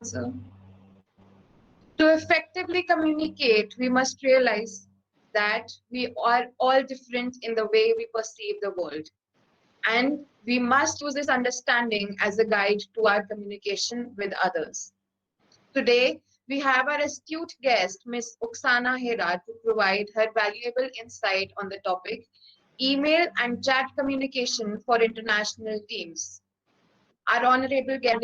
To effectively communicate, we must realize that we are all different in the way we perceive the world. And we must use this understanding as a guide to our communication with others. Today, we have our astute guest, Ms. Oksana Hera, to provide her valuable insight on the topic email and chat communication for international teams. Our honorable guest,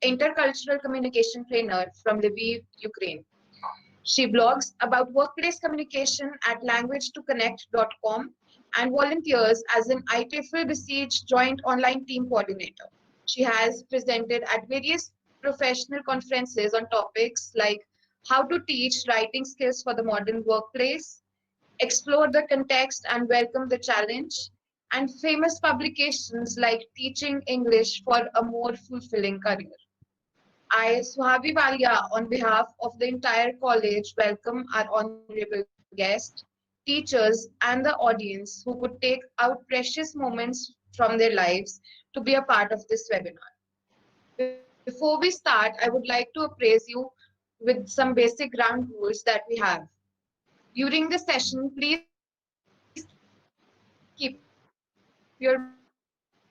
intercultural communication trainer from Lviv, Ukraine. She blogs about workplace communication at language2connect.com and volunteers as an ITIFL Besiege Joint Online Team Coordinator. She has presented at various professional conferences on topics like how to teach writing skills for the modern workplace, explore the context and welcome the challenge, and famous publications like Teaching English for a More Fulfilling Career. I, Suhabi Walia, on behalf of the entire college, welcome our honorable guest, teachers, and the audience who could take out precious moments from their lives to be a part of this webinar. Before we start, I would like to appraise you with some basic ground rules that we have. During the session, please keep your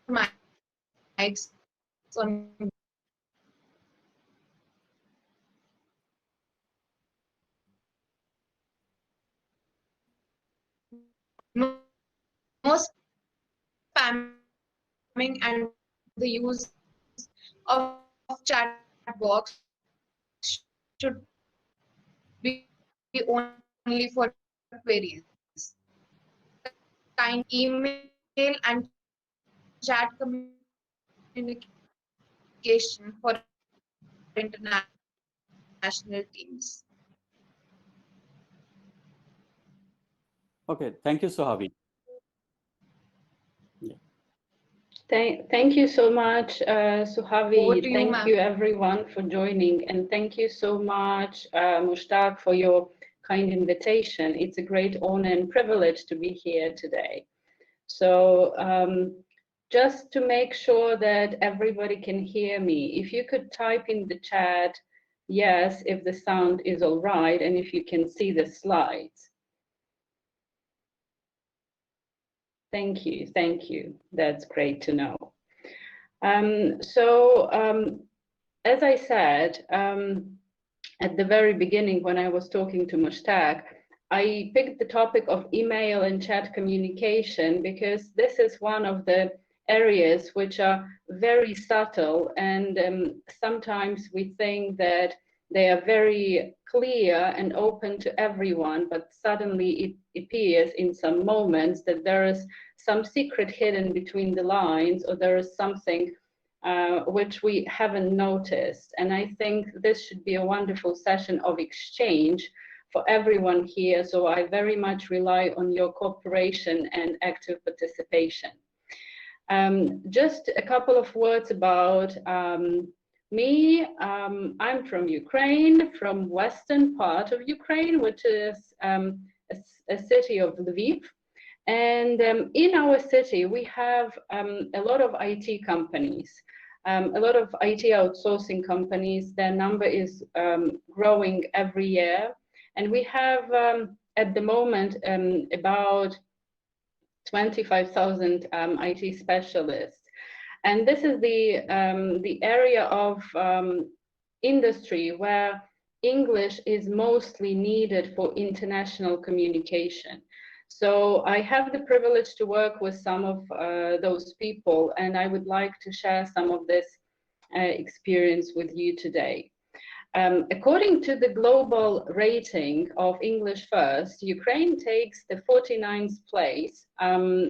mics on mute and limit yourself to two questions per participant. No spamming and the use of chat box should be only for queries. The kind email and chat communication for international teams. Okay, thank you, Sohavi. Yeah. Thank you so much, Over to Suhavi. you, Thank ma'am. you everyone for joining, and thank you so much, Mushtaq, for your kind invitation. It's a great honor and privilege to be here today. So just to make sure that everybody can hear me, if you could type in the chat, yes, if the sound is all right, and if you can see the slides. Thank you, thank you. That's great to know. As I said at the very beginning when I was talking to Mushtaq, I picked the topic of email and chat communication because this is one of the areas which are very subtle, and sometimes we think that they are very clear and open to everyone, but suddenly it appears in some moments that there is some secret hidden between the lines, or there is something which we haven't noticed. And I think this should be a wonderful session of exchange for everyone here. So I very much rely on your cooperation and active participation. Just a couple of words about me. I'm from Ukraine, from western part of Ukraine, which is a city of Lviv. And in our city, we have a lot of IT companies, a lot of IT outsourcing companies. Their number is growing every year. And we have, at the moment, about 25,000 IT specialists. And this is the area of industry where English is mostly needed for international communication. So I have the privilege to work with some of those people, and I would like to share some of this experience with you today. According to the global rating of English First, Ukraine takes the 49th place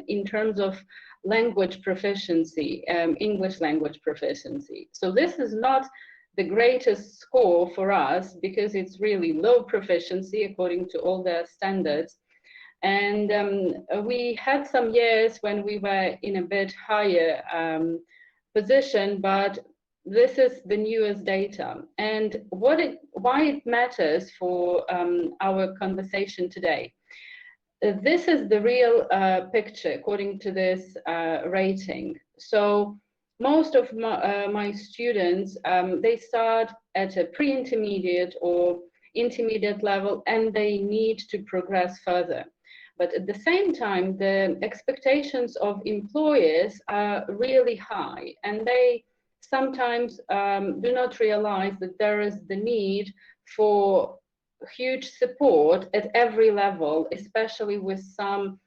in terms of language proficiency, English language proficiency. So this is not the greatest score for us because it's really low proficiency according to all their standards. And we had some years when we were in a bit higher position, but this is the newest data. And why it matters for our conversation today. This is the real picture according to this rating. So most of my students, they start at a pre-intermediate or intermediate level, and they need to progress further. But at the same time, the expectations of employers are really high, and they sometimes do not realize that there is the need for huge support at every level, especially with some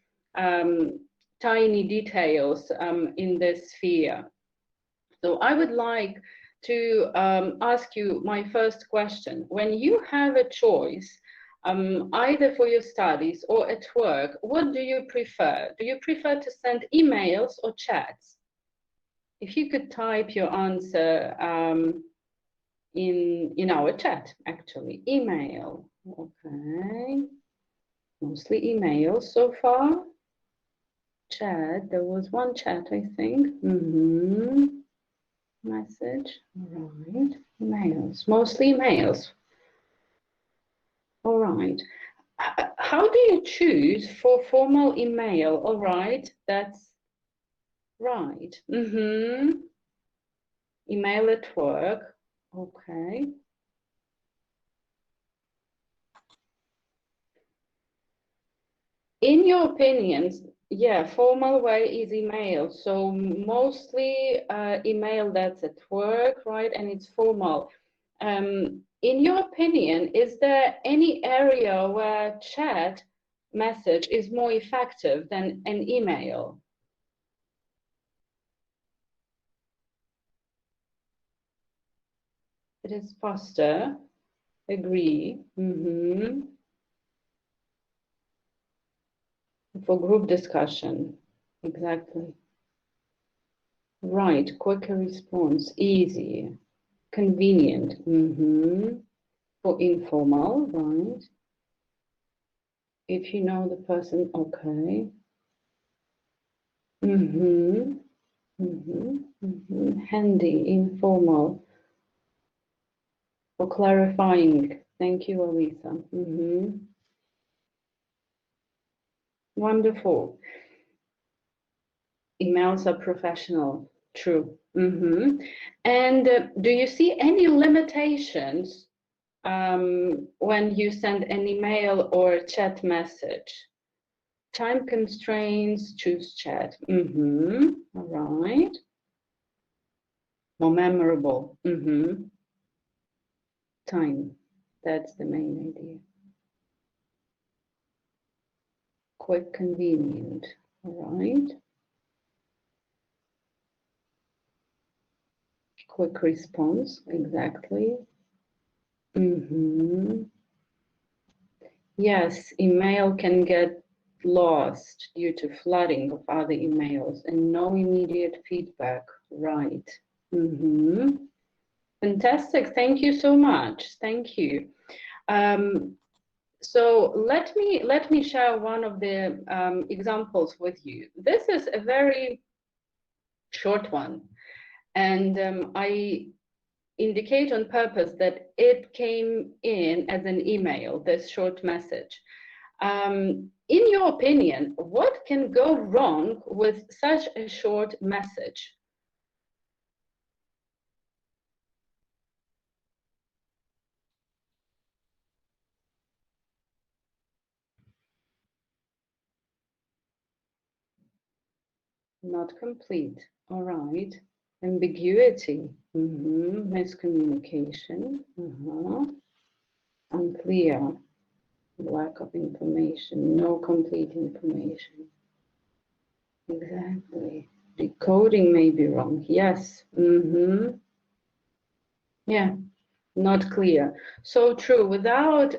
tiny details in this sphere. So I would like to ask you my first question. When you have a choice, either for your studies or at work, what do you prefer? Do you prefer to send emails or chats? If you could type your answer in our chat, actually. Email. Okay. Mostly emails so far. Chat. There was one chat, I think. Message. All right. Emails. Mostly emails. All right. How do you choose for formal email? All right. That's right. Email at work. Okay. In your opinions, yeah, formal way is email. So mostly email that's at work, right? And it's formal. In your opinion, is there any area where chat message is more effective than an email? It is faster. Agree. For group discussion. Exactly. Right. Quicker response. Easy. Convenient. For informal, right? If you know the person, okay. Handy, informal. For clarifying. Thank you, Alisa. Wonderful. Emails are professional. True. And do you see any limitations when you send an email or chat message? Time constraints, choose chat. All right. More memorable. Time. That's the main idea. Quick, convenient. All right. Quick response. Exactly. Yes, email can get lost due to flooding of other emails and no immediate feedback. Right. Fantastic. Thank you so much. Thank you. So let me share one of the examples with you. This is a very short one, and I indicate on purpose that it came in as an email, this short message. In your opinion, what can go wrong with such a short message? Not complete. All right. Ambiguity. Miscommunication. Unclear. Lack of information. No complete information. Exactly. Decoding may be wrong. Yes. Yeah. Not clear. So true. Without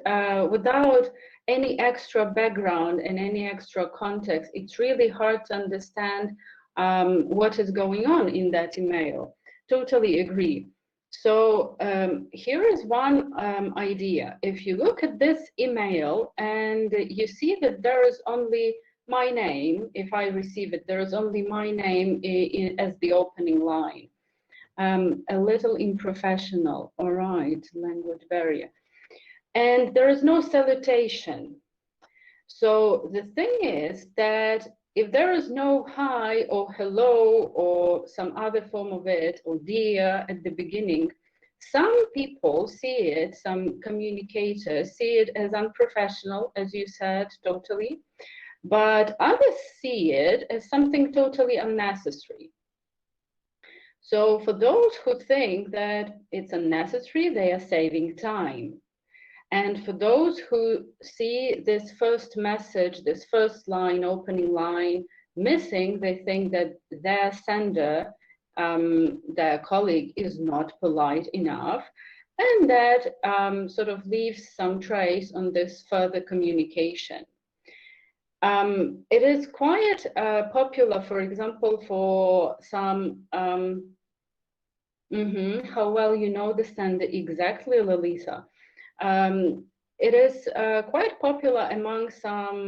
any extra background and any extra context, it's really hard to understand what is going on in that email. Totally agree. So here is one idea. If you look at this email and you see that there is only my name, if I receive it, there is only my name as the opening line. A little unprofessional, all right, language barrier. And there is no salutation. So the thing is that if there is no hi or hello or some other form of it, or dear at the beginning, some people see it, some communicators see it as unprofessional, as you said, totally, but others see it as something totally unnecessary. So for those who think that it's unnecessary, they are saving time. And for those who see this first message, this first line, opening line, missing, they think that their sender, their colleague, is not polite enough, and that sort of leaves some trace on this further communication. It is quite popular, for example, for some, how well you know the sender exactly, Lalisa. It is quite popular among some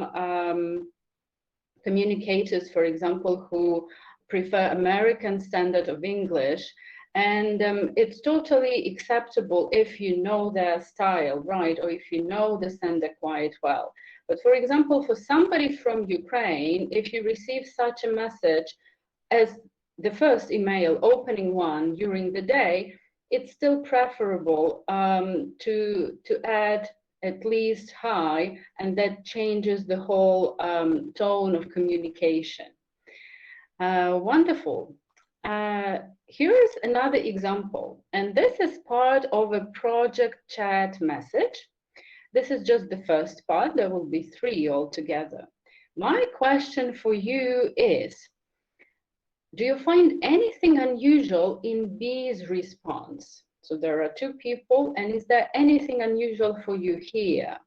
communicators, for example, who prefer American standard of English, and it's totally acceptable if you know their style, right, or if you know the sender quite well. But for example, for somebody from Ukraine, if you receive such a message as the first email, opening one during the day, it's still preferable to add at least hi, and that changes the whole tone of communication. Wonderful. Here's another example, and this is part of a project chat message. This is just the first part. There will be 3 altogether. My question for you is, do you find anything unusual in B's response? So there are 2 people, and is there anything unusual for you here?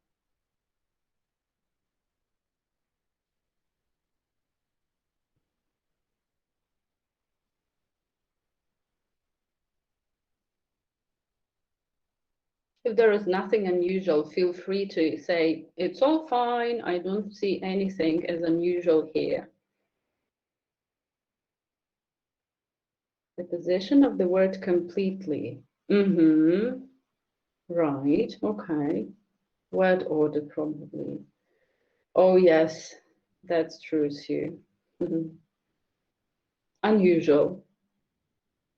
If there is nothing unusual, feel free to say, it's all fine, I don't see anything as unusual here. The position of the word completely. Right, okay. Word order probably. Oh yes, that's true, Sue. Unusual.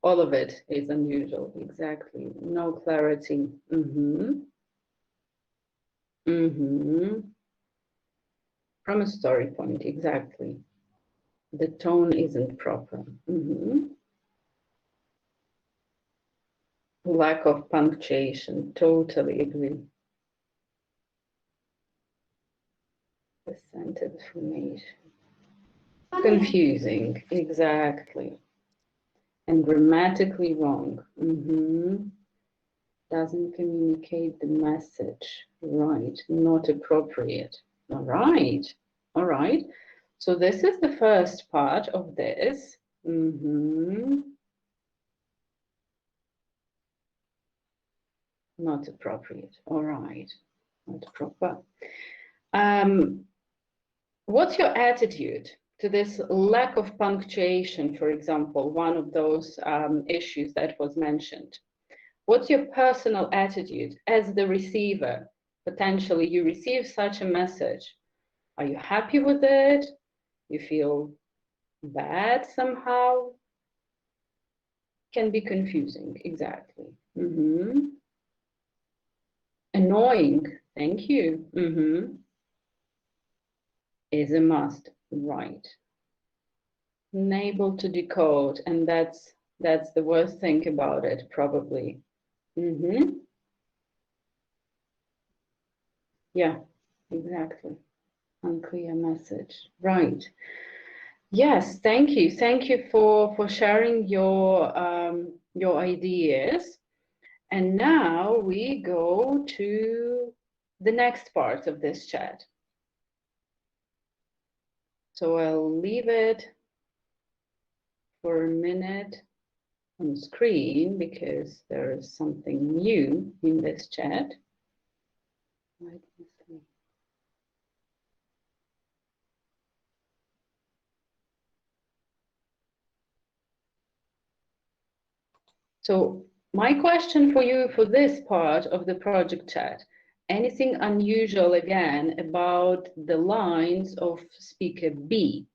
All of it is unusual, exactly. No clarity. From a story point, exactly. The tone isn't proper. Lack of punctuation, totally agree. The sentence formation. Confusing, exactly. And grammatically wrong. Doesn't communicate the message. Right, not appropriate. All right, all right. So this is the first part of this. Not appropriate. All right, not proper. What's your attitude to this lack of punctuation, for example, one of those issues that was mentioned? What's your personal attitude as the receiver? Potentially, you receive such a message. Are you happy with it? You feel bad somehow? Can be confusing, exactly. Annoying, thank you. Is a must, right. Unable to decode, and that's the worst thing about it, probably. Yeah, exactly. Unclear message, right. Yes, thank you. Thank you for sharing your ideas. And now we go to the next part of this chat. So I'll leave it for a minute on screen because there is something new in this chat. Let me see. So my question for you for this part of the project chat, anything unusual again about the lines of speaker B?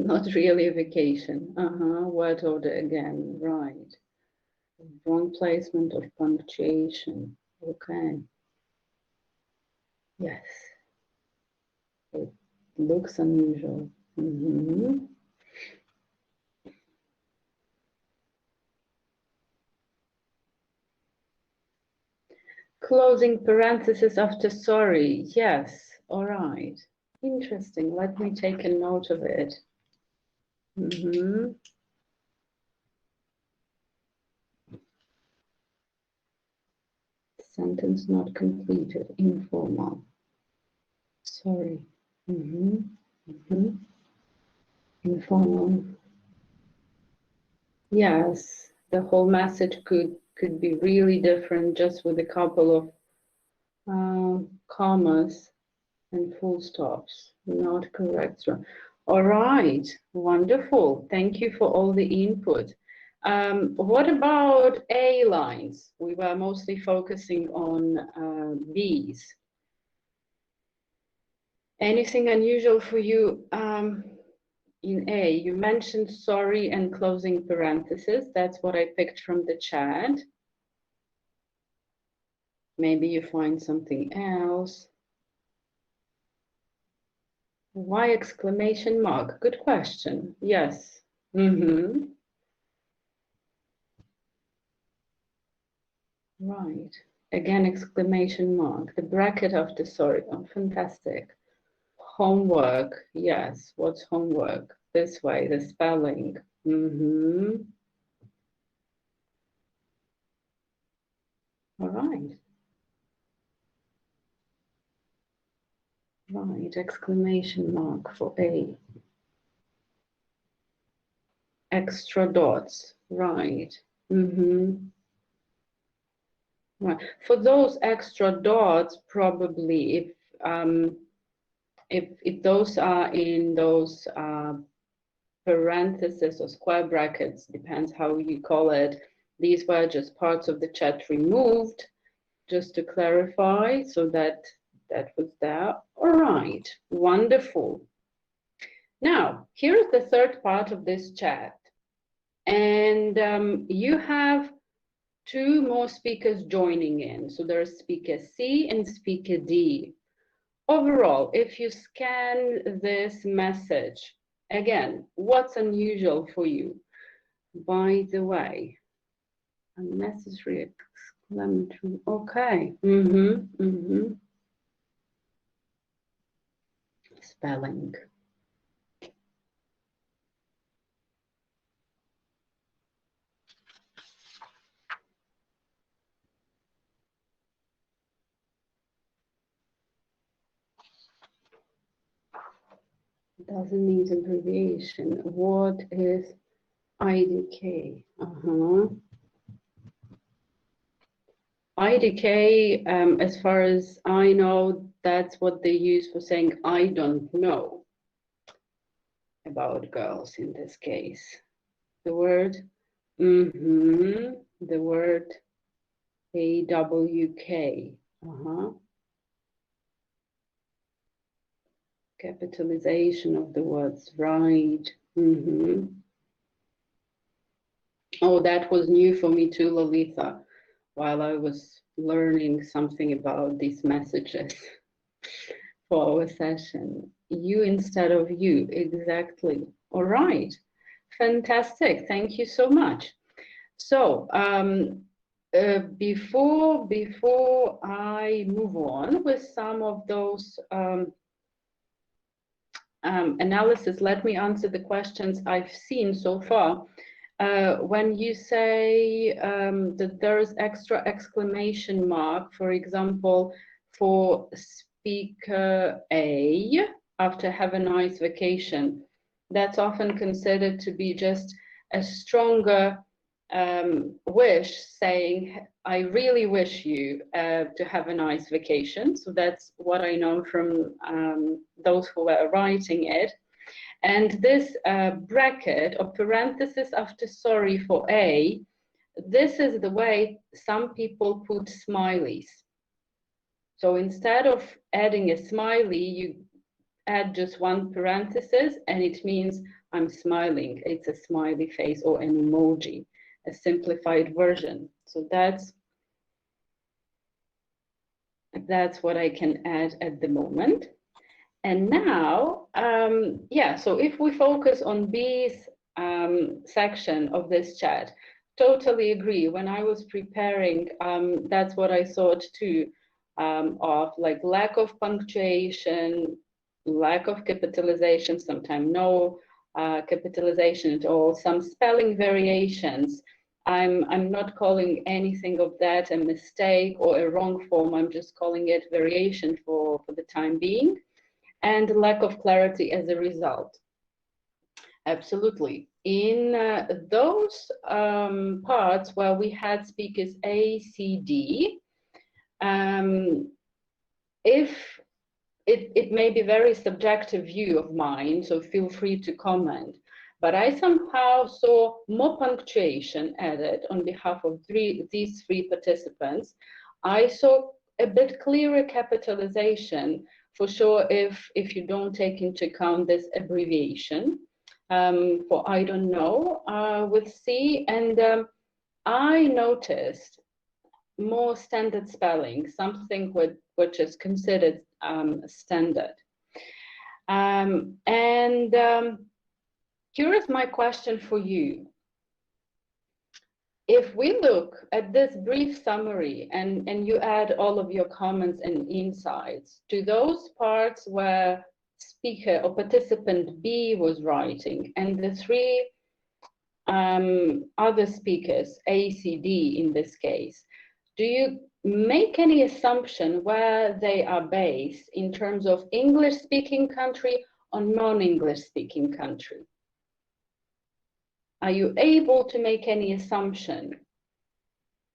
Not really a vacation. Word order again. Right. Wrong placement of punctuation. Okay. Yes. It looks unusual. Closing parenthesis after sorry. Yes. All right. Interesting. Let me take a note of it. Sentence not completed. Informal. Sorry. Informal. Yes, the whole message could be really different just with a couple of commas and full stops. Not correct. All right, wonderful. Thank you for all the input. What about A lines? We were mostly focusing on B's. Anything unusual for you in A? You mentioned sorry and closing parenthesis. That's what I picked from the chat. Maybe you find something else. Why exclamation mark? Good question. Yes. Right. Again, exclamation mark. The bracket after sorry. Oh, fantastic. Homework. Yes. What's homework? This way, the spelling. All right. Right. Exclamation mark for A. Extra dots. Right. Right. For those extra dots, probably if those are in those parentheses or square brackets, depends how you call it, these were just parts of the chat removed, just to clarify, so that was there. All right, wonderful. Now, here's the third part of this chat. And you have two more speakers joining in. So there's speaker C and speaker D. Overall, if you scan this message, again, what's unusual for you? By the way, unnecessary exclamatory. Okay. Spelling. Doesn't need abbreviation. What is IDK? IDK, as far as I know, that's what they use for saying I don't know about girls in this case. The word, the word AWK. Capitalization of the words, right. Oh, that was new for me too, Lolita, while I was learning something about these messages for our session. You instead of you, exactly. All right, fantastic. Thank you so much. So before I move on with some of those analysis, let me answer the questions I've seen so far. When you say that there is extra exclamation mark, for example, for speaker A after have a nice vacation, that's often considered to be just a stronger wish, saying, I really wish you to have a nice vacation. So that's what I know from those who were writing it. And this bracket or parenthesis after sorry for A, this is the way some people put smileys. So instead of adding a smiley, you add just one parenthesis, and it means I'm smiling. It's a smiley face or an emoji, a simplified version. So that's what I can add at the moment. And now, yeah, so if we focus on B's section of this chat, totally agree. When I was preparing, that's what I thought too, of like lack of punctuation, lack of capitalization, sometimes no capitalization at all, some spelling variations. I'm not calling anything of that a mistake or a wrong form. I'm just calling it variation for the time being, and lack of clarity as a result. Absolutely. In those parts where we had speakers A, C, D, if it may be very subjective view of mine, so feel free to comment, but I somehow saw more punctuation added on behalf of these three participants. I saw a bit clearer capitalization, for sure, if you don't take into account this abbreviation for I don't know with C, and I noticed more standard spelling, something which is considered standard. Here is my question for you. If we look at this brief summary and you add all of your comments and insights to those parts where speaker or participant B was writing and the three other speakers, A, C, D in this case, do you make any assumption where they are based in terms of English-speaking country or non-English-speaking country? Are you able to make any assumption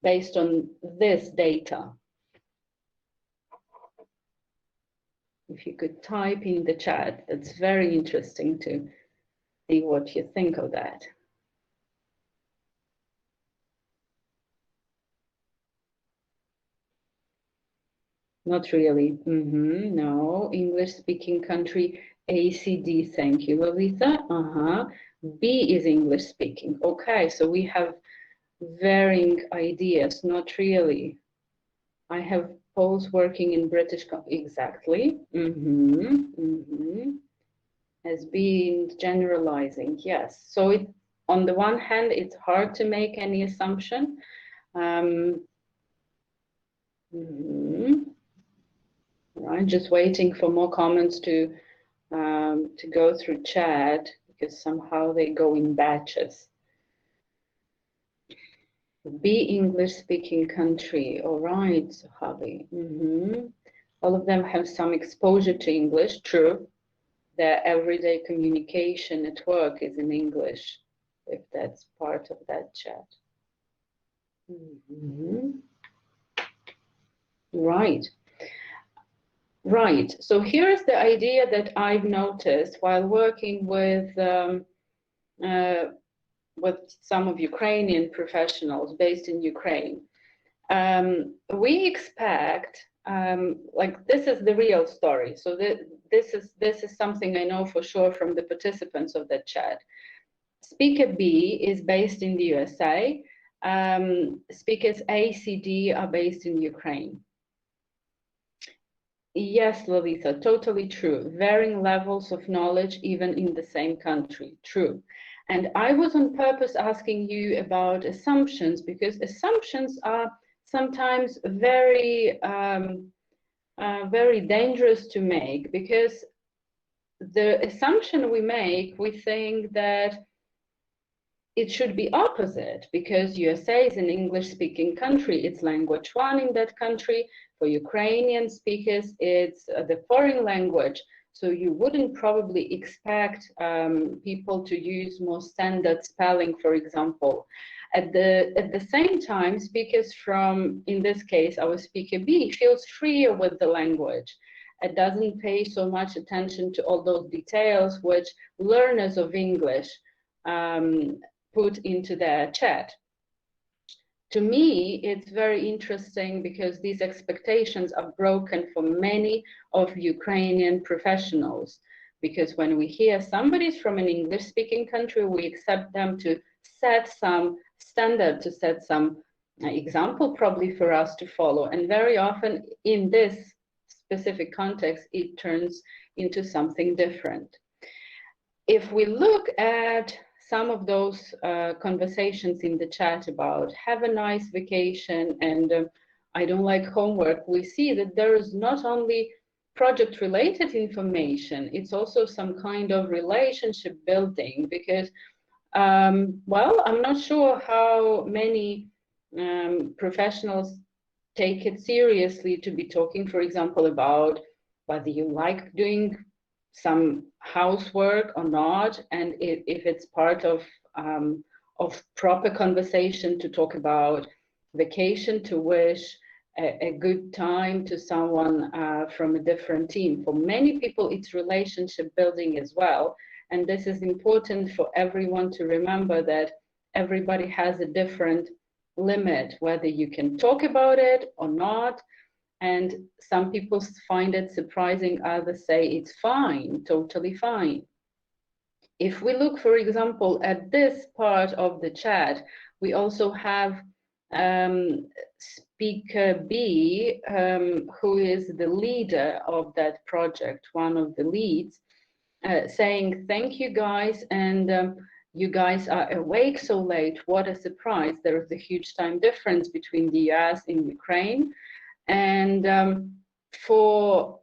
based on this data? If you could type in the chat, that's very interesting to see what you think of that. Not really. No, English-speaking country, ACD. Thank you, Lolita. B is English-speaking. Okay, so we have varying ideas. Not really. I have Poles working in British. Exactly. As being generalizing. Yes. So it, on the one hand, it's hard to make any assumption. Right, just waiting for more comments to go through chat, because somehow they go in batches. Be English-speaking country. All right, Javi. All of them have some exposure to English. True. Their everyday communication at work is in English, if that's part of that chat. Right. Right. So here's the idea that I've noticed while working with some of Ukrainian professionals based in Ukraine. We expect, like, this is the real story. So this is something I know for sure from the participants of that chat. Speaker B is based in the USA. Speakers A, C, D are based in Ukraine. Yes, Lolita, totally true. Varying levels of knowledge, even in the same country. True. And I was on purpose asking you about assumptions, because assumptions are sometimes very, very dangerous to make, because the assumption we make, we think that it should be opposite, because USA is an English-speaking country. It's language one in that country. For Ukrainian speakers, it's the foreign language. So you wouldn't probably expect people to use more standard spelling, for example. At the same time, speakers from, in this case, our speaker B, feels freer with the language. It doesn't pay so much attention to all those details which learners of English put into their chat. To me, it's very interesting because these expectations are broken for many of Ukrainian professionals. because when we hear somebody's from an English-speaking country, we accept them to set some standard, to set some example probably for us to follow. And very often in this specific context, it turns into something different. If we look at some of those conversations in the chat about have a nice vacation and I don't like homework, we see that there is not only project related information, it's also some kind of relationship building, because well, I'm not sure how many professionals take it seriously to be talking, for example, about whether you like doing some housework or not, and if it's part of proper conversation to talk about vacation, to wish a good time to someone from a different team. For many people, it's relationship building as well. And this is important for everyone to remember, that everybody has a different limit, whether you can talk about it or not. And some people find it surprising, others say it's fine, totally fine. If we look, for example, at this part of the chat, we also have speaker B, who is the leader of that project, one of the leads, saying, thank you guys, and you guys are awake so late, what a surprise. There is a huge time difference between the US and Ukraine. And for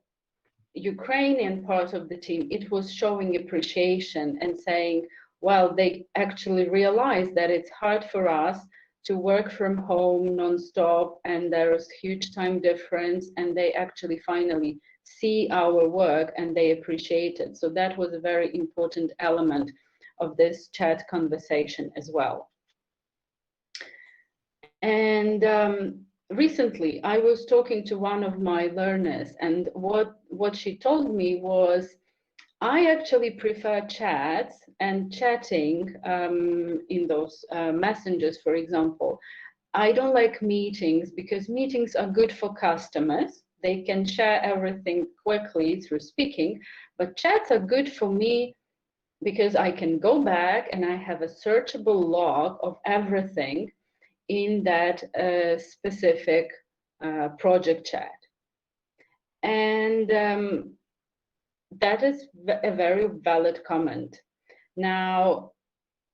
Ukrainian part of the team, it was showing appreciation and saying, well, they actually realized that it's hard for us to work from home non-stop, and there is huge time difference, and they actually finally see our work and they appreciate it. So that was a very important element of this chat conversation as well. And recently I was talking to one of my learners, and what she told me was, I actually prefer chats and chatting in those messengers, for example. I don't like meetings, because meetings are good for customers. They can share everything quickly through speaking, but chats are good for me because I can go back and I have a searchable log of everything in that specific project chat. And that is a very valid comment. Now,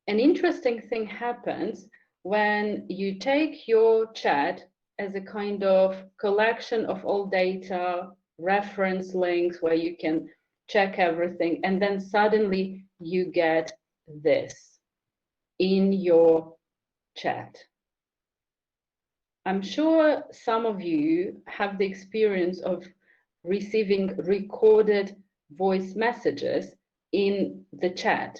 an interesting thing happens when you take your chat as a kind of collection of all data, reference links where you can check everything, and then suddenly you get this in your chat. I'm sure some of you have the experience of receiving recorded voice messages in the chat.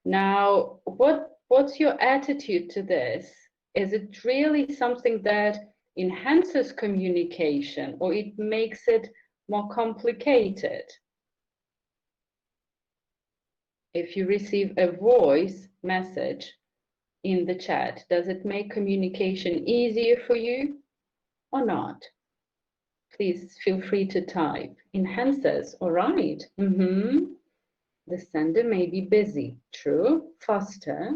Now, what's your attitude to this? Is it really something that enhances communication, or it makes it more complicated? If you receive a voice message in the chat, does it make communication easier for you or not? Please feel free to type. Enhances, all right. The sender may be busy. True. Faster.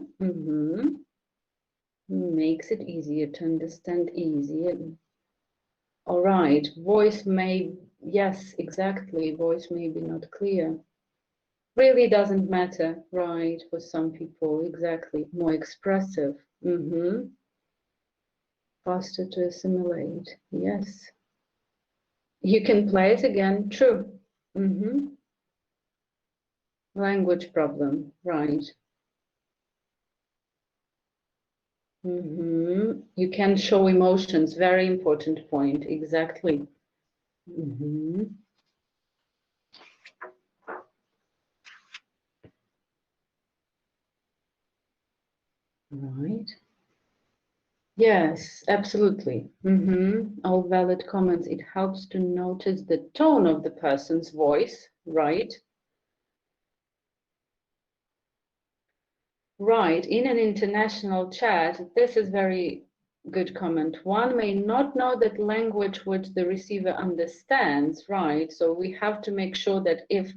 Makes it easier to understand, easier. All right. Voice may, yes, exactly. Voice may be not clear. Really doesn't matter, right, for some people. Exactly. More expressive. Faster to assimilate. Yes. You can play it again. True. Language problem, right. You can show emotions, very important point, exactly. Right. Yes, absolutely. All valid comments. It helps to notice the tone of the person's voice, right? Right, in an international chat, this is very good comment. One may not know that language which the receiver understands, right? So we have to make sure that if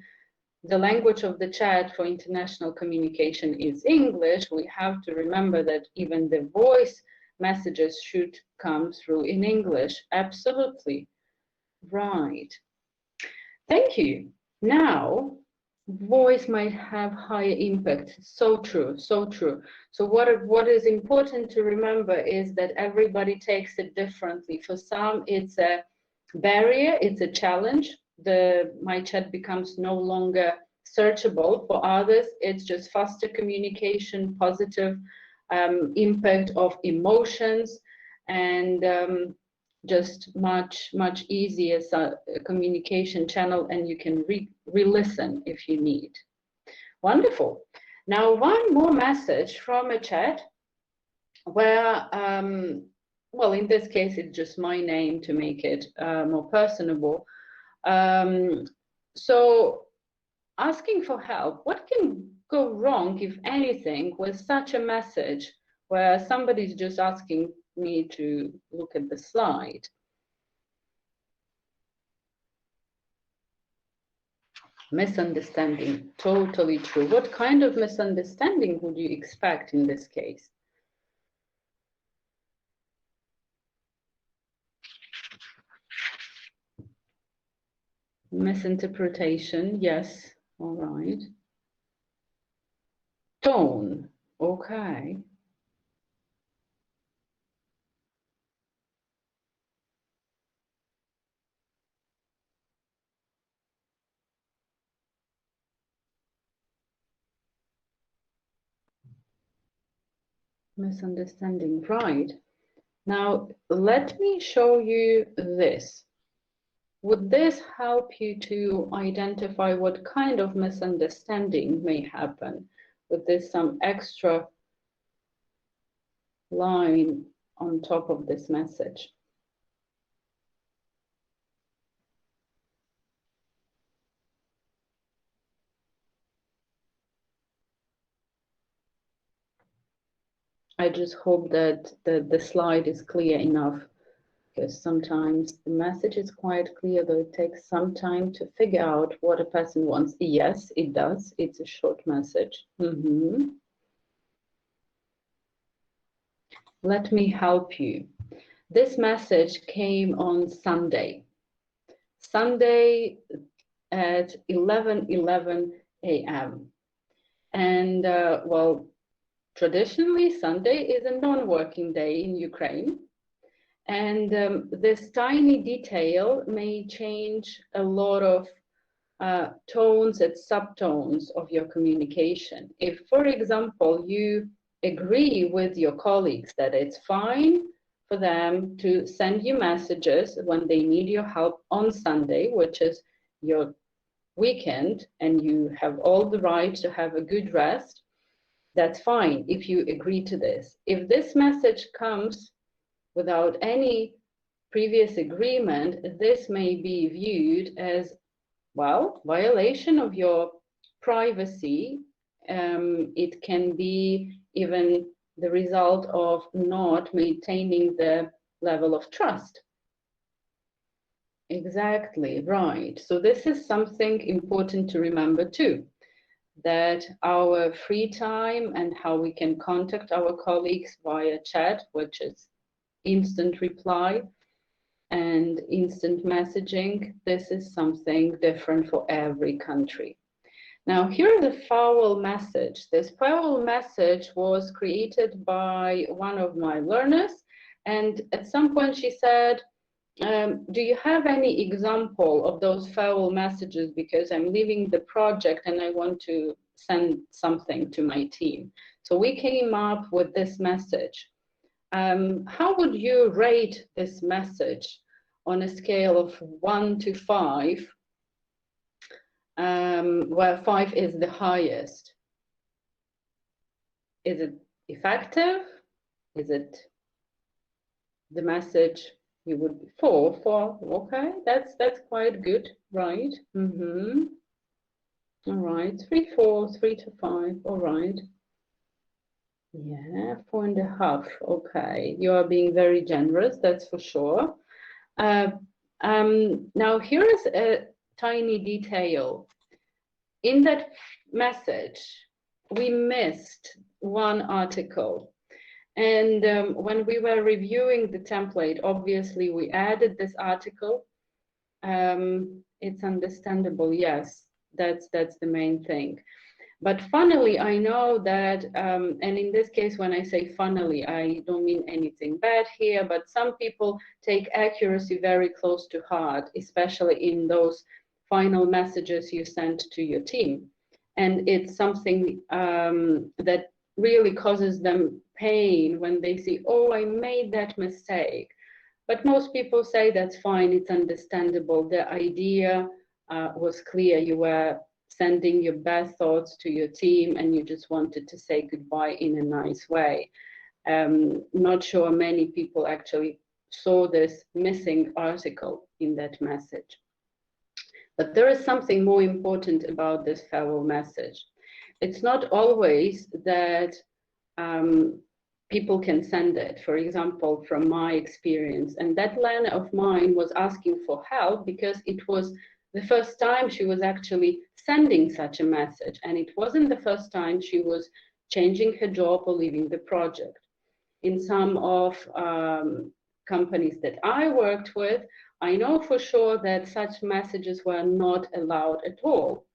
the language of the chat for international communication is English, we have to remember that even the voice messages should come through in English. Absolutely. Right. Thank you. Now, voice might have higher impact. So true, so true. So what is important to remember is that everybody takes it differently. For some, it's a barrier, it's a challenge. My chat becomes no longer searchable. For others, it's just faster communication, positive impact of emotions, and just much easier communication channel, and you can re-listen if you need. Wonderful. Now, one more message from a chat where, well, in this case, it's just my name to make it more personable. So asking for help, what can go wrong, if anything, with such a message where somebody's just asking me to look at the slide? Misunderstanding, totally true. What kind of misunderstanding would you expect in this case? Misinterpretation, yes, all right. Tone, okay. Misunderstanding, right. Now, let me show you this. Would this help you to identify what kind of misunderstanding may happen? With this some extra line on top of this message? I just hope that the slide is clear enough, because sometimes the message is quite clear, but it takes some time to figure out what a person wants. Yes, it does. It's a short message. Let me help you. This message came on Sunday at 11:11 a.m. And well, traditionally, Sunday is a non-working day in Ukraine. And this tiny detail may change a lot of tones and subtones of your communication. If, for example, you agree with your colleagues that it's fine for them to send you messages when they need your help on Sunday, which is your weekend, and you have all the right to have a good rest, that's fine if you agree to this. If this message comes without any previous agreement, this may be viewed as, well, violation of your privacy. It can be even the result of not maintaining the level of trust. Exactly, right. So this is something important to remember too, that our free time and how we can contact our colleagues via chat, which is instant reply and instant messaging, this is something different for every country. Now, here is a foul message. This foul message was created by one of my learners, and at some point she said, do you have any example of those foul messages, because I'm leaving the project and I want to send something to my team. So we came up with this message. How would you rate this message on a scale of 1 to 5, where 5 is the highest? Is it effective? Is it the message you would be 4? Okay, that's quite good, right? All right, 3, 4, 3 to 5, all right. Yeah, 4.5. Okay, you are being very generous, that's for sure. Now here is a tiny detail. in that message, we missed one article. And when we were reviewing the template, obviously we added this article. It's understandable, yes, that's the main thing. But funnily, I know that, and in this case, when I say funnily, I don't mean anything bad here, but some people take accuracy very close to heart, especially in those final messages you send to your team. And it's something that really causes them pain when they see, oh, I made that mistake. But most people say that's fine, it's understandable. The idea was clear. You were sending your best thoughts to your team and you just wanted to say goodbye in a nice way. Not sure many people actually saw this missing article in that message. But there is something more important about this farewell message. It's not always that people can send it. For example, from my experience, and that learner of mine was asking for help because it was the first time she was actually sending such a message, and it wasn't the first time she was changing her job or leaving the project. In some of companies that I worked with, I know for sure that such messages were not allowed at all.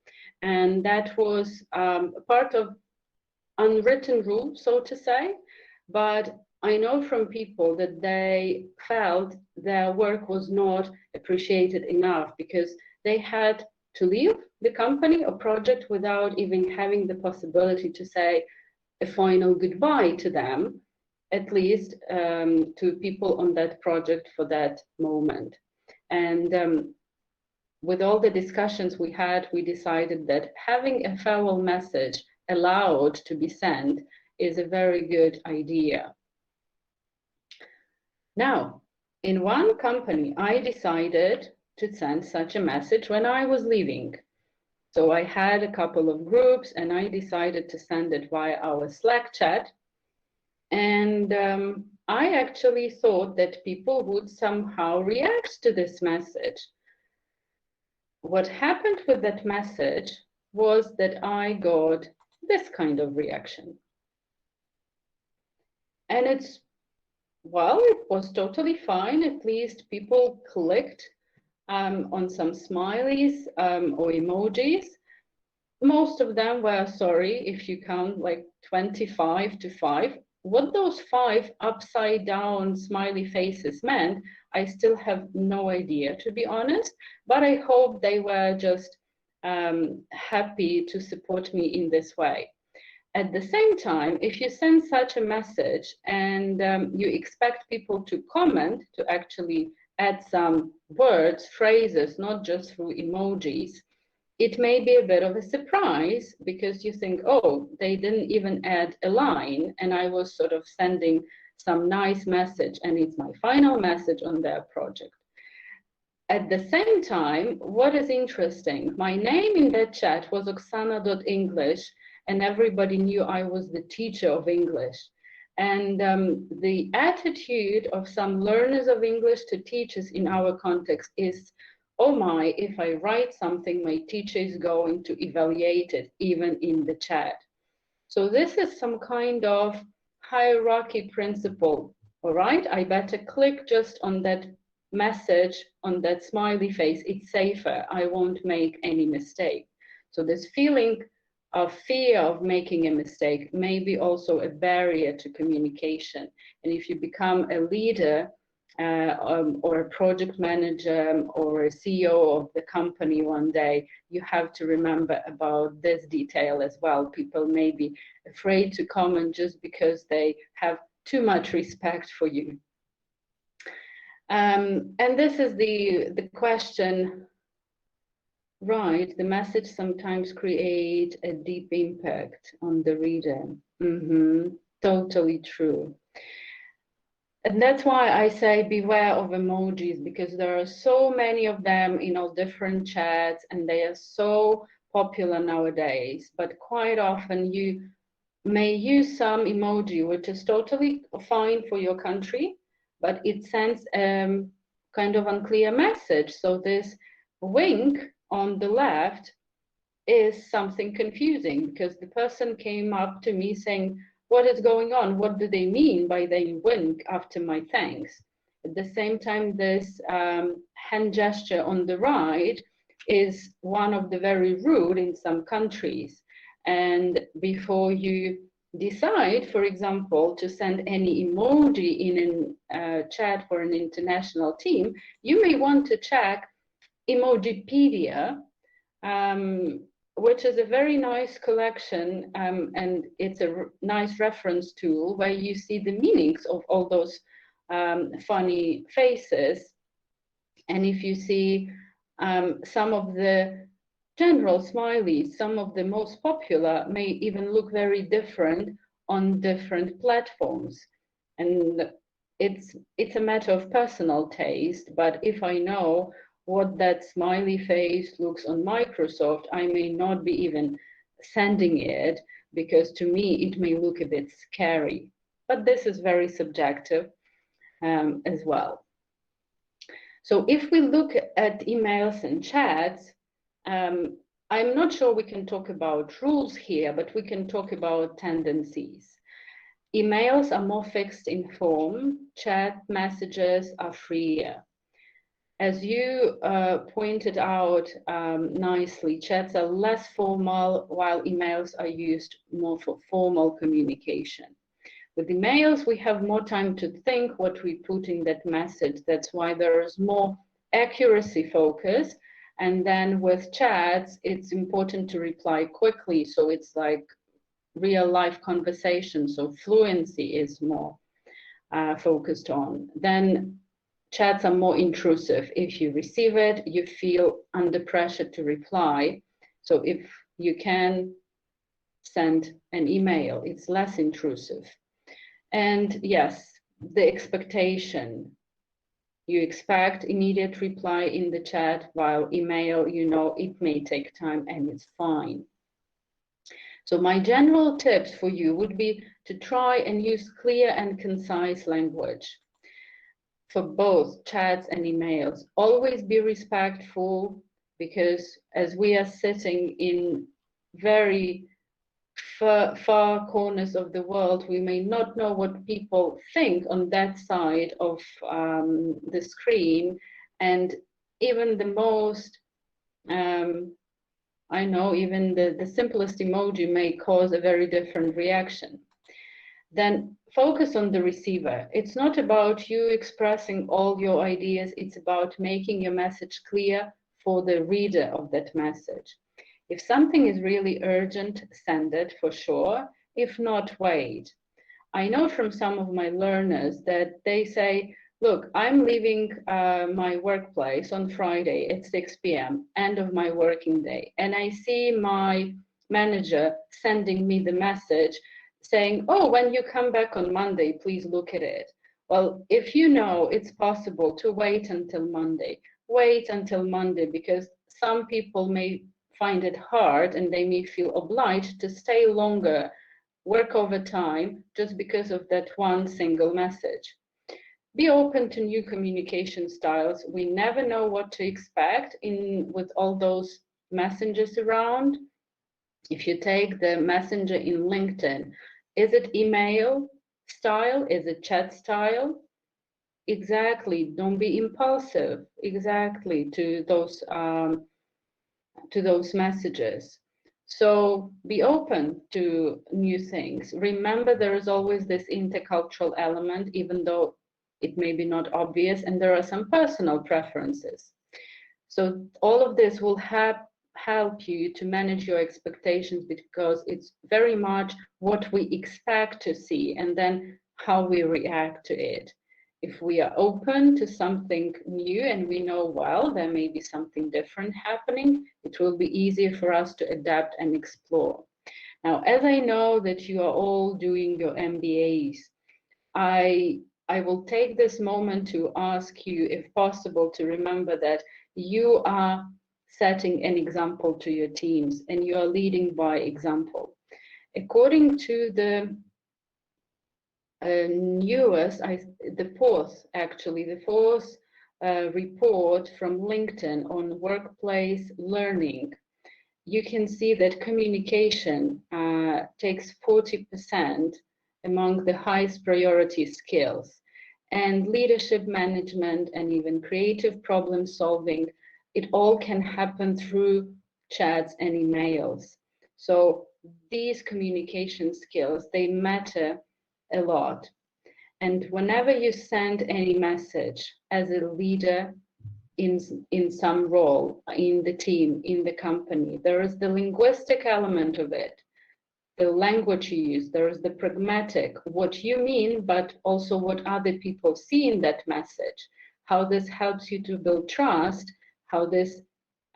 And that was part of unwritten rule, so to say. But I know from people that they felt their work was not appreciated enough because they had to leave the company or project without even having the possibility to say a final goodbye to them, at least to people on that project for that moment. And with all the discussions we had, we decided that having a farewell message allowed to be sent is a very good idea. Now, in one company, I decided to send such a message when I was leaving. So I had a couple of groups and I decided to send it via our Slack chat. And I actually thought that people would somehow react to this message. What happened with that message was that I got this kind of reaction. And it was totally fine. At least people clicked on some smileys or emojis. Most of them were sorry if you count like 25 to 5. What those 5 upside down smiley faces meant, I still have no idea, to be honest, but I hope they were just happy to support me in this way. At the same time, if you send such a message and you expect people to comment, to actually add some words, phrases, not just through emojis, it may be a bit of a surprise because you think, oh, they didn't even add a line and I was sort of sending some nice message and it's my final message on their project. At the same time, what is interesting, my name in that chat was Oksana.English and everybody knew I was the teacher of English. And the attitude of some learners of English to teachers in our context is, oh my, if I write something, my teacher is going to evaluate it, even in the chat. So this is some kind of hierarchy principle, all right? I better click just on that message, on that smiley face, it's safer, I won't make any mistake. So this feeling of fear of making a mistake may be also a barrier to communication. And if you become a leader, or a project manager or a CEO of the company one day, you have to remember about this detail as well. People may be afraid to comment just because they have too much respect for you. And this is the question, right? The message sometimes creates a deep impact on the reader. Totally true. And that's why I say beware of emojis, because there are so many of them in all different chats and they are so popular nowadays. But quite often you may use some emoji, which is totally fine for your country, but it sends a kind of unclear message. So this wink on the left is something confusing, because the person came up to me saying, what is going on? What do they mean by they wink after my thanks? At the same time, this hand gesture on the right is one of the very rude in some countries. And before you decide, for example, to send any emoji in a chat for an international team, you may want to check Emojipedia, which is a very nice collection, and it's a nice reference tool where you see the meanings of all those funny faces. And if you see some of the general smileys, some of the most popular may even look very different on different platforms. And it's a matter of personal taste, but if I know what that smiley face looks on Microsoft, I may not be even sending it, because to me it may look a bit scary. But this is very subjective as well. So if we look at emails and chats, I'm not sure we can talk about rules here, but we can talk about tendencies. Emails are more fixed in form, chat messages are freer. As you pointed out nicely, chats are less formal, while emails are used more for formal communication. With emails, we have more time to think what we put in that message. That's why there is more accuracy focus. And then with chats, it's important to reply quickly. So it's like real life conversation. So fluency is more focused on. Then chats are more intrusive. If you receive it, you feel under pressure to reply. So if you can send an email, it's less intrusive. And yes, the expectation. You expect immediate reply in the chat, while email, you know, it may take time and it's fine. So my general tips for you would be to try and use clear and concise language for both chats and emails. Always be respectful, because as we are sitting in very far corners of the world, we may not know what people think on that side of the screen. And even the most, I know, even the simplest emoji may cause a very different reaction. Then focus on the receiver. It's not about you expressing all your ideas, it's about making your message clear for the reader of that message. If something is really urgent, send it for sure. If not, wait. I know from some of my learners that they say, look, I'm leaving my workplace on Friday at 6 p.m., end of my working day. And I see my manager sending me the message saying, oh, when you come back on Monday, please look at it. Well, if you know it's possible to wait until Monday, wait until Monday, because some people may find it hard and they may feel obliged to stay longer, work overtime, just because of that one single message. Be open to new communication styles. We never know what to expect with all those messengers around. If you take the messenger in LinkedIn, is it email style? Is it chat style? Exactly. Don't be impulsive. Exactly, to those messages. So be open to new things. Remember, there is always this intercultural element, even though it may be not obvious, and there are some personal preferences. So all of this will help you to manage your expectations, because it's very much what we expect to see and then how we react to it. If we are open to something new and we know, well, there may be something different happening, it will be easier for us to adapt and explore. Now, as I know that you are all doing your MBAs, I will take this moment to ask you, if possible, to remember that you are setting an example to your teams and you are leading by example. According to the the fourth report from LinkedIn on workplace learning, you can see that communication takes 40% among the highest priority skills. And leadership management and even creative problem solving, it all can happen through chats and emails. So these communication skills, they matter a lot. And whenever you send any message as a leader in some role in the team, in the company, there is the linguistic element of it, the language you use, there is the pragmatic, what you mean, but also what other people see in that message, how this helps you to build trust, how this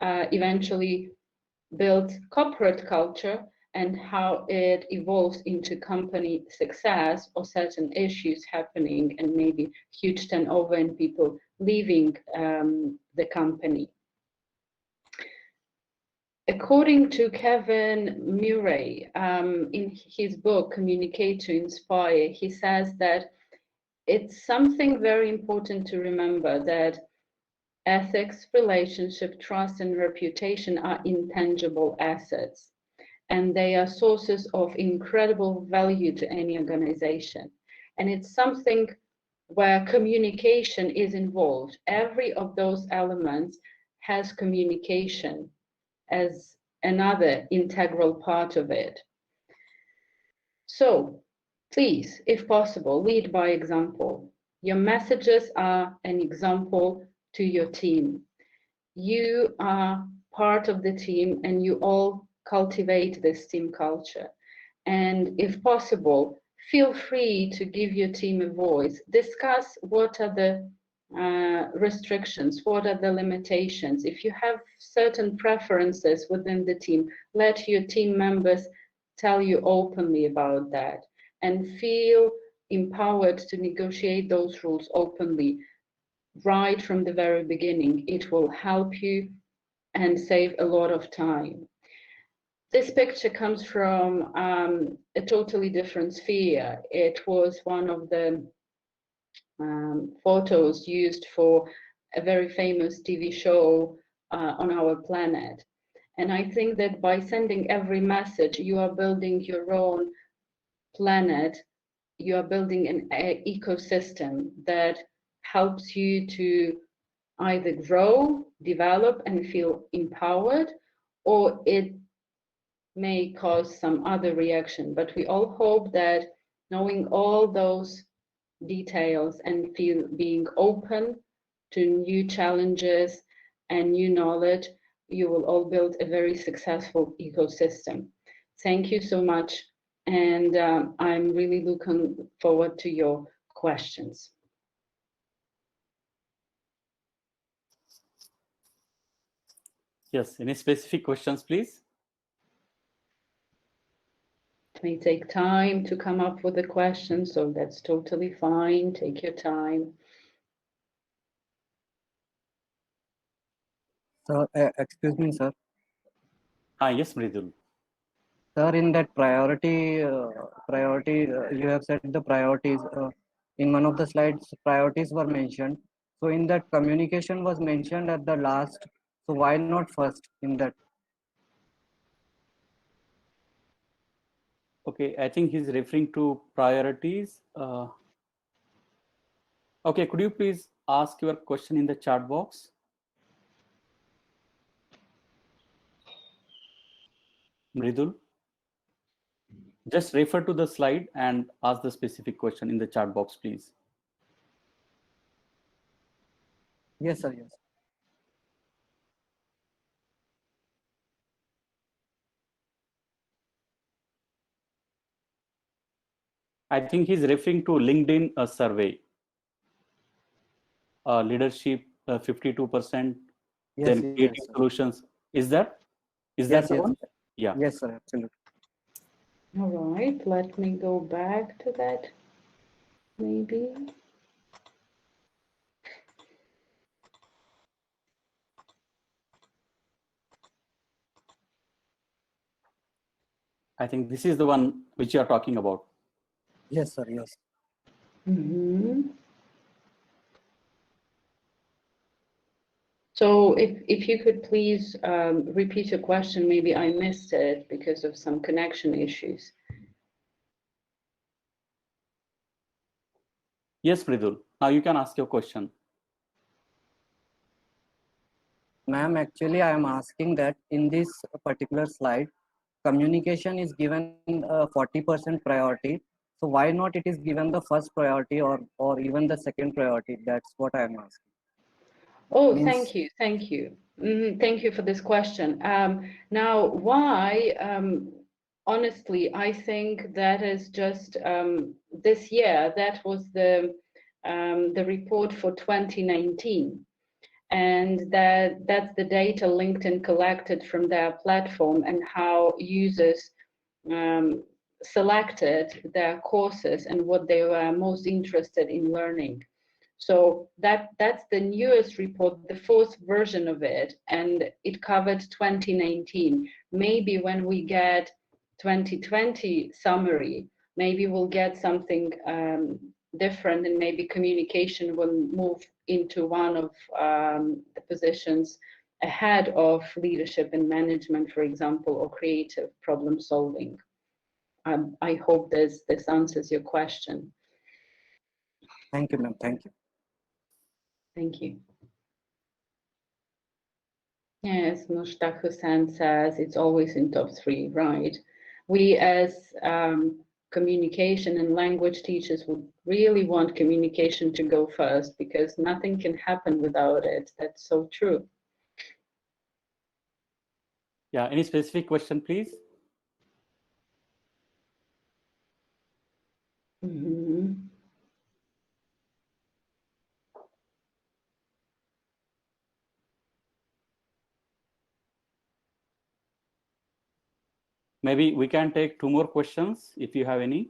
eventually builds corporate culture, and how it evolves into company success or certain issues happening and maybe huge turnover and people leaving the company. According to Kevin Murray, in his book, Communicate to Inspire, he says that it's something very important to remember that ethics, relationship, trust, and reputation are intangible assets, and they are sources of incredible value to any organization. And it's something where communication is involved. Every of those elements has communication as another integral part of it. So please, if possible, lead by example. Your messages are an example to your team. You are part of the team and you all cultivate this team culture. And if possible, feel free to give your team a voice. Discuss what are the restrictions, what are the limitations. If you have certain preferences within the team, let your team members tell you openly about that and feel empowered to negotiate those rules openly right from the very beginning. It will help you and save a lot of time. This picture comes from a totally different sphere. It was one of the photos used for a very famous TV show on our planet. And I think that by sending every message, you are building your own planet, you are building an ecosystem that helps you to either grow, develop, and feel empowered, or it may cause some other reaction. But we all hope that knowing all those details and being open to new challenges and new knowledge, you will all build a very successful ecosystem. Thank you so much. And I'm really looking forward to your questions. Yes, any specific questions, please? It may take time to come up with a question, so that's totally fine. Take your time. Sir, excuse me, sir. Yes, Mridul. Sir, in that priority, you have said the priorities. In one of the slides, priorities were mentioned. So in that, communication was mentioned at the last. So why not first in that? Okay, I think he's referring to priorities. Okay, could you please ask your question in the chat box? Mridul, just refer to the slide and ask the specific question in the chat box, please. Yes, sir. Yes. I think he's referring to LinkedIn survey. Leadership 52%, Yes, then yes, creative sir. solutions. Is that Yes, the yes. one? Yeah. Yes, sir. Absolutely. All right, let me go back to that, maybe. I think this is the one which you are talking about. Yes, sir. Yes. Mm-hmm. So if you could please repeat your question, maybe I missed it because of some connection issues. Yes, Mridul. Now you can ask your question. Ma'am, actually, I am asking that in this particular slide, communication is given 40% priority. So why not it is given the first priority or even the second priority? That's what I am asking. Oh, Means, thank you, thank you. Thank you for this question. Now, why? Honestly, I think that is just this year. That was the report for 2019, and that's the data LinkedIn collected from their platform and how users selected their courses and what they were most interested in learning. So that's the newest report, the fourth version of it, and it covered 2019. Maybe when we get 2020 summary, maybe we'll get something different, and maybe communication will move into one of the positions ahead of leadership and management, for example, or creative problem solving. I hope this answers your question. thank you, ma'am. Thank you. Thank you. Yes, Mushtaq Hussain says it's always in top 3, right? We as communication and language teachers would really want communication to go first because nothing can happen without it. That's so true. Yeah, any specific question, please? Mm-hmm. Maybe we can take 2 more questions if you have any.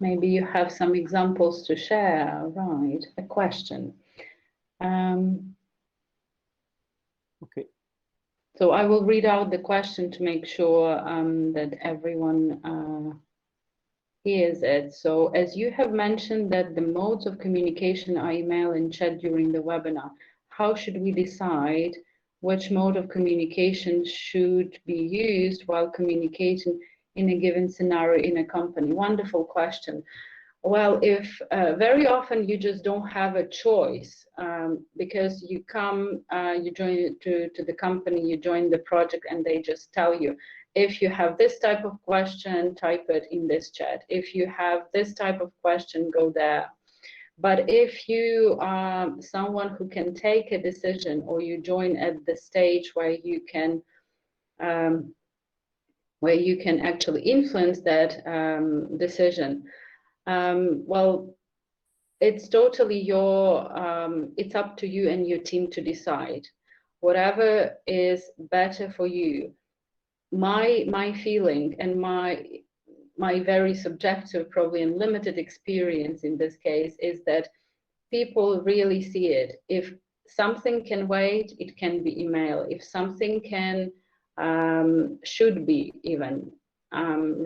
Maybe you have some examples to share, right? A question. Okay. So I will read out the question to make sure that everyone hears it. So as you have mentioned that the modes of communication are email and chat during the webinar, how should we decide which mode of communication should be used while communicating in a given scenario in a company? Wonderful question. Well, if very often you just don't have a choice because you come, you join to the company, you join the project, and they just tell you, if you have this type of question, type it in this chat. If you have this type of question, go there. But if you are someone who can take a decision, or you join at the stage where you can actually influence that decision, well, it's totally it's up to you and your team to decide. Whatever is better for you. My feeling and my very subjective, probably and limited experience in this case is that people really see it. If something can wait, it can be email. If something can should be even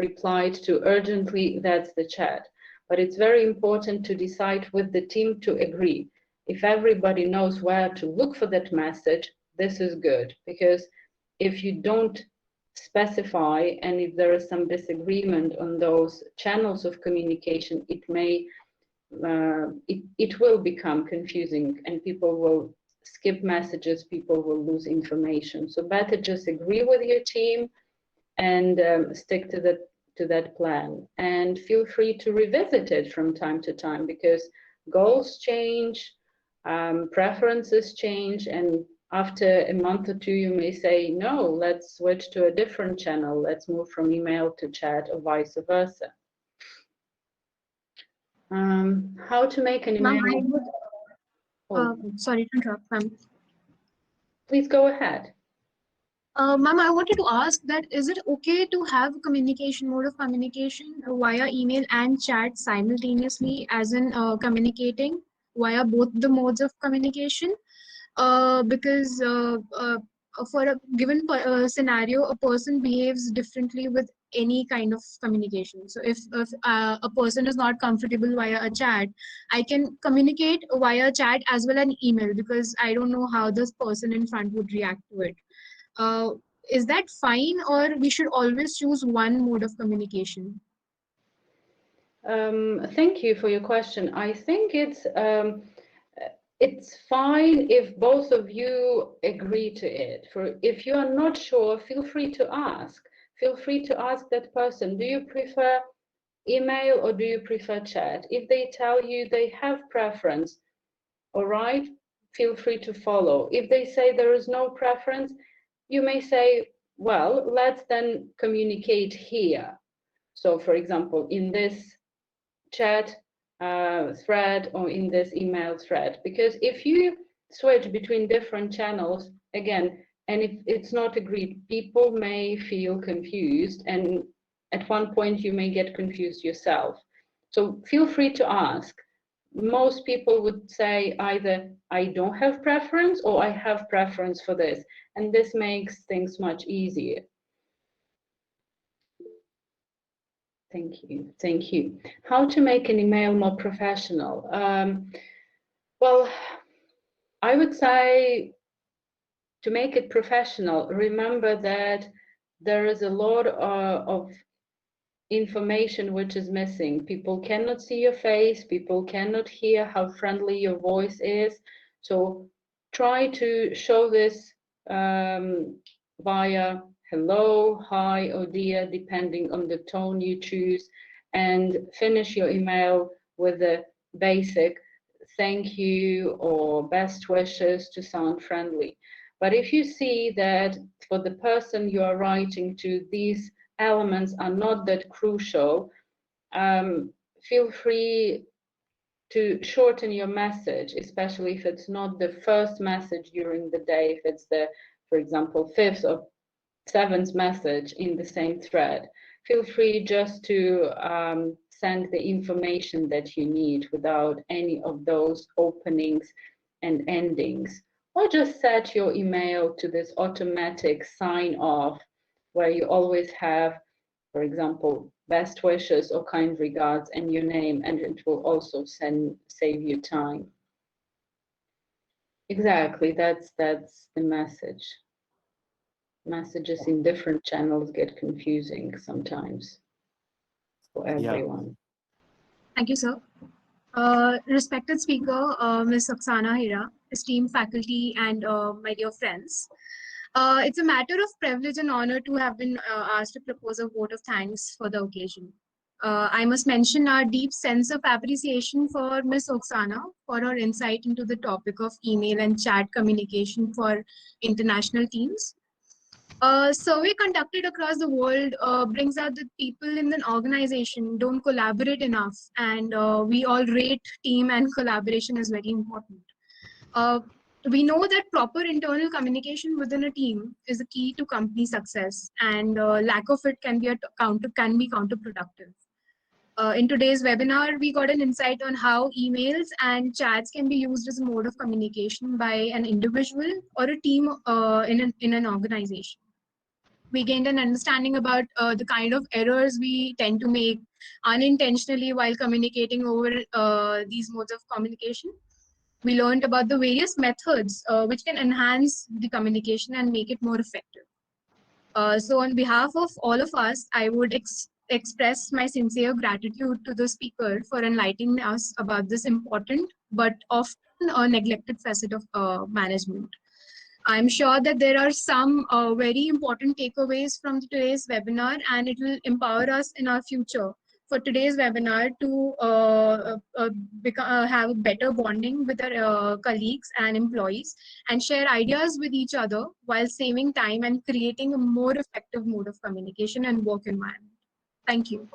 replied to urgently, that's the chat. But it's very important to decide with the team to agree. If everybody knows where to look for that message, this is good, because if you don't specify and if there is some disagreement on those channels of communication, it may it will become confusing and people will skip messages, people will lose information. So better just agree with your team and stick to that plan, and feel free to revisit it from time to time, because goals change, preferences change, and after a month or 2 you may say, no, let's switch to a different channel, let's move from email to chat, or vice versa. How to make an email? Sorry to interrupt, ma'am. Please go ahead. Ma'am, I wanted to ask that is it okay to have mode of communication via email and chat simultaneously, as in communicating via both the modes of communication? Because for a given scenario, a person behaves differently with any kind of communication. So if a person is not comfortable via a chat, I can communicate via chat as well as email, because I don't know how this person in front would react to it. Is that fine, or we should always choose one mode of communication? Thank you for your question. I think it's fine if both of you agree to it. If you are not sure, feel free to ask. Feel free to ask that person, do you prefer email or do you prefer chat? If they tell you they have preference, all right, feel free to follow. If they say there is no preference, you may say, well, let's then communicate here. So for example, in this chat thread or in this email thread, because if you switch between different channels again, and if it's not agreed, people may feel confused, and at one point you may get confused yourself. So feel free to ask. Most people would say either I don't have preference or I have preference for this, and this makes things much easier. Thank you. Thank you. How to make an email more professional? Well, I would say to make it professional, remember that there is a lot of information which is missing. People cannot see your face. People cannot hear how friendly your voice is. So try to show this via hello, hi, or dear, depending on the tone you choose, and finish your email with a basic thank you or best wishes to sound friendly. But if you see that for the person you are writing to, these elements are not that crucial, feel free to shorten your message, especially if it's not the first message during the day, if it's the, for example, 5th or 7th message in the same thread. Feel free just to send the information that you need without any of those openings and endings. Or just set your email to this automatic sign off where you always have, for example, best wishes or kind regards and your name, and it will also save you time. Exactly, that's the message. Messages in different channels get confusing sometimes for everyone. Thank you, sir. Respected speaker, Ms. Oksana, Hera, esteemed faculty, and my dear friends. It's a matter of privilege and honor to have been asked to propose a vote of thanks for the occasion. I must mention our deep sense of appreciation for Ms. Oksana for her insight into the topic of email and chat communication for international teams. A survey conducted across the world brings out that people in an organization don't collaborate enough, and we all rate team and collaboration as very important. We know that proper internal communication within a team is a key to company success, and lack of it can be counterproductive. In today's webinar, we got an insight on how emails and chats can be used as a mode of communication by an individual or a team in an organization. We gained an understanding about the kind of errors we tend to make unintentionally while communicating over these modes of communication. We learned about the various methods which can enhance the communication and make it more effective. So on behalf of all of us, I would express my sincere gratitude to the speaker for enlightening us about this important but often neglected facet of management. I'm sure that there are some very important takeaways from today's webinar, and it will empower us in our future for today's webinar to have a better bonding with our colleagues and employees and share ideas with each other while saving time and creating a more effective mode of communication and work environment. Thank you.